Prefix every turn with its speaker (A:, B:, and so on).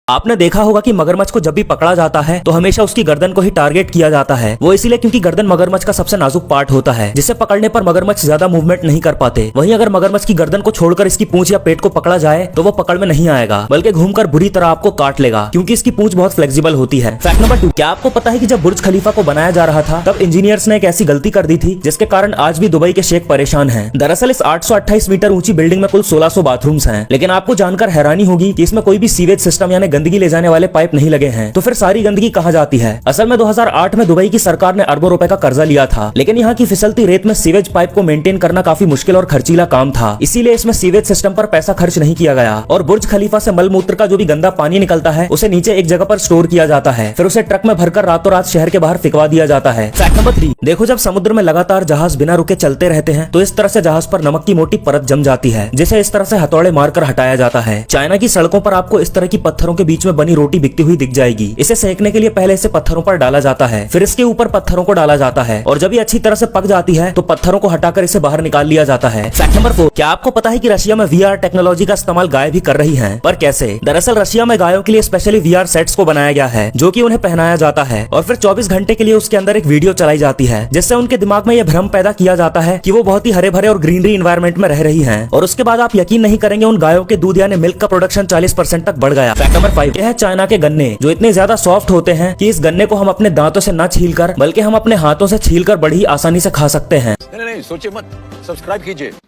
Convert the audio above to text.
A: आपने देखा होगा कि मगरमच्छ को जब भी पकड़ा जाता है तो हमेशा उसकी गर्दन को ही टारगेट किया जाता है। वो इसीलिए क्योंकि गर्दन मगरमच्छ का सबसे नाजुक पार्ट होता है, जिसे पकड़ने पर मगरमच्छ ज्यादा मूवमेंट नहीं कर पाते। वहीं अगर मगरमच्छ की गर्दन को छोड़कर इसकी पूंछ या पेट को पकड़ा जाए तो वो पकड़ में नहीं आएगा, बल्कि घूमकर बुरी तरह आपको काट लेगा, क्योंकि इसकी पूंछ बहुत फ्लेक्सिबल होती है। फैक्ट नंबर 2, क्या आपको पता है कि जब बुर्ज खलीफा को बनाया जा रहा था तब इंजीनियर्स ने एक ऐसी गलती कर दी थी जिसके कारण आज भी दुबई के शेख परेशान हैं। दरअसल इस 828 मीटर ऊंची बिल्डिंग में कुल 1600 बाथरूम्स हैं, लेकिन आपको जानकर हैरानी होगी कि इसमें कोई भी सीवेज सिस्टम यानी गंदगी ले जाने वाले पाइप नहीं लगे हैं। तो फिर सारी गंदगी कहाँ जाती है? असल में 2008 में दुबई की सरकार ने अरबों रुपए का कर्जा लिया था, लेकिन यहाँ की फिसलती रेत में सीवेज पाइप को मेंटेन करना काफी मुश्किल और खर्चीला काम था, इसीलिए इसमें सीवेज सिस्टम पर पैसा खर्च नहीं किया गया और बुर्ज खलीफा से मल मूत्र का जो भी गंदा पानी निकलता है उसे नीचे एक जगह पर स्टोर किया जाता है, फिर उसे ट्रक में भरकर रातों रात शहर के बाहर फिकवा दिया जाता है। फैक्ट नंबर 3, देखो जब समुद्र में लगातार जहाज बिना रुके चलते रहते हैं तो इस तरह से जहाज पर नमक की मोटी परत जम जाती है, जिसे इस तरह से हथौड़े मारकर हटाया जाता है। चाइना की सड़कों पर आपको इस तरह की पत्थरों के बीच में बनी रोटी बिकती हुई दिख जाएगी। इसे सेकने के लिए पहले इसे पत्थरों पर डाला जाता है, फिर इसके ऊपर पत्थरों को डाला जाता है और जब ये अच्छी तरह से पक जाती है तो पत्थरों को हटाकर इसे बाहर निकाल लिया जाता है। फैक्ट नंबर 4, क्या आपको पता है कि रशिया में वीआर टेक्नोलॉजी का इस्तेमाल गाय भी कर रही हैं? पर कैसे? दरअसल रशिया में गायों के लिए स्पेशली वीआर सेट्स को बनाया गया है, जो कि उन्हें पहनाया जाता है और फिर 24 घंटे के लिए उसके अंदर एक वीडियो चलाई जाती है, जिससे उनके दिमाग में यह भ्रम पैदा किया जाता है कि वो बहुत ही हरे भरे और ग्रीनरी इन्वायरमेंट में रह रही हैं। और उसके बाद आप यकीन नहीं करेंगे, उन गायों के दूध यानी मिल्क का प्रोडक्शन 40% तक बढ़ गया। फैक्ट नंबर 5, यह है चाइना के गन्ने, जो इतने ज्यादा सॉफ्ट होते हैं कि इस गन्ने को हम अपने दांतों से न छीलकर बल्कि हम अपने हाथों से छीलकर बड़ी आसानी से खा सकते हैं।
B: नहीं, सोचिए मत, सब्सक्राइब कीजिए।